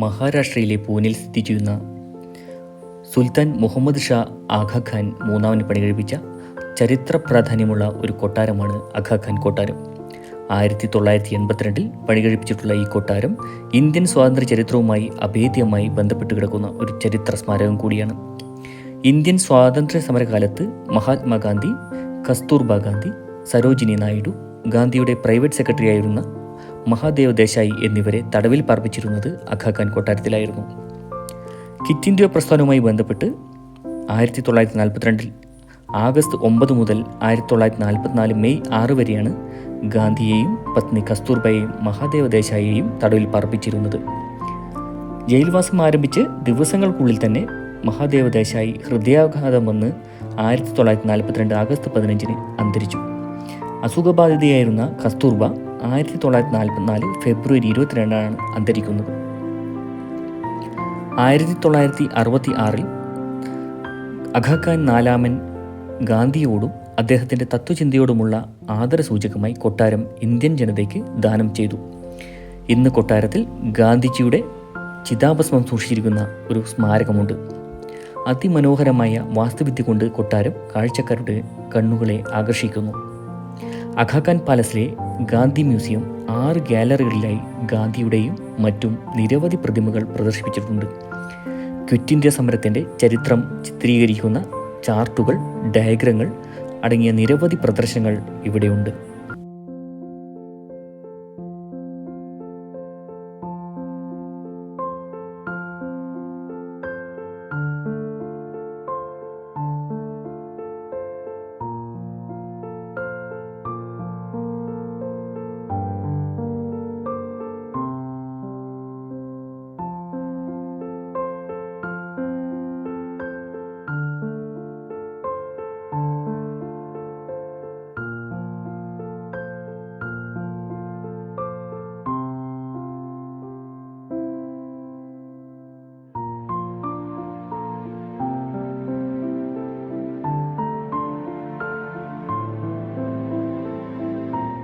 മഹാരാഷ്ട്രയിലെ പൂനെയിൽ സ്ഥിതി ചെയ്യുന്ന സുൽത്താൻ മുഹമ്മദ് ഷാ ആഗാ ഖാൻ മൂന്നാമന് പണികഴിപ്പിച്ച ചരിത്ര പ്രാധാന്യമുള്ള ഒരു കൊട്ടാരമാണ് ആഗാ ഖാൻ കൊട്ടാരം. 1982 പണികഴിപ്പിച്ചിട്ടുള്ള ഈ കൊട്ടാരം ഇന്ത്യൻ സ്വാതന്ത്ര്യ ചരിത്രവുമായി അഭേദ്യമായി ബന്ധപ്പെട്ട് കിടക്കുന്ന ഒരു ചരിത്ര സ്മാരകം കൂടിയാണ്. ഇന്ത്യൻ സ്വാതന്ത്ര്യ സമരകാലത്ത് മഹാത്മാഗാന്ധി, കസ്തൂർബ ഗാന്ധി, സരോജിനി നായിഡു, ഗാന്ധിയുടെ പ്രൈവറ്റ് സെക്രട്ടറി ആയിരുന്ന മഹാദേവ് ദേശായി എന്നിവരെ തടവിൽ പാർപ്പിച്ചിരുന്നത് ആഗാ ഖാൻ കൊട്ടാരത്തിലായിരുന്നു. ക്വിറ്റ് ഇന്ത്യ പ്രസ്ഥാനവുമായി ബന്ധപ്പെട്ട് 1942 ആഗസ്റ്റ് 9 മുതൽ 1944 മെയ് 6 വരെയാണ് ഗാന്ധിയെയും പത്നി കസ്തൂർബയെയും മഹാദേവ ദേശായിയെയും തടവിൽ പാർപ്പിച്ചിരുന്നത്. ജയിൽവാസം ആരംഭിച്ച് ദിവസങ്ങൾക്കുള്ളിൽ തന്നെ മഹാദേവ ദേശായി ഹൃദയാഘാതം വന്ന് 1942 ആഗസ്റ്റ് 15 അന്തരിച്ചു. അസുഖബാധിതയായിരുന്ന കസ്തൂർബ 1944 ഫെബ്രുവരി 22 അന്തരിക്കുന്നത്. 1966 ആഗാ ഖാൻ നാലാമൻ ഗാന്ധിയോടും അദ്ദേഹത്തിൻ്റെ തത്വചിന്തയോടുമുള്ള ആദരസൂചകമായി കൊട്ടാരം ഇന്ത്യൻ ജനതയ്ക്ക് ദാനം ചെയ്തു. ഇന്ന് കൊട്ടാരത്തിൽ ഗാന്ധിജിയുടെ ചിതാഭസ്മം സൂക്ഷിച്ചിരിക്കുന്ന ഒരു സ്മാരകമുണ്ട്. അതിമനോഹരമായ വാസ്തുവിദ്യ കൊണ്ട് കൊട്ടാരം കാഴ്ചക്കാരുടെ കണ്ണുകളെ ആകർഷിക്കുന്നു. ആഗാ ഖാൻ പാലസിലെ ഗാന്ധി മ്യൂസിയം 6 ഗാലറികളിലായി ഗാന്ധിയുടെയും മറ്റും നിരവധി പ്രതിമകൾ പ്രദർശിപ്പിച്ചിട്ടുണ്ട്. ക്വിറ്റ് ഇന്ത്യ സമരത്തിൻ്റെ ചരിത്രം ചിത്രീകരിക്കുന്ന ചാർട്ടുകൾ, ഡയഗ്രങ്ങൾ അടങ്ങിയ നിരവധി പ്രദർശനങ്ങൾ ഇവിടെയുണ്ട്.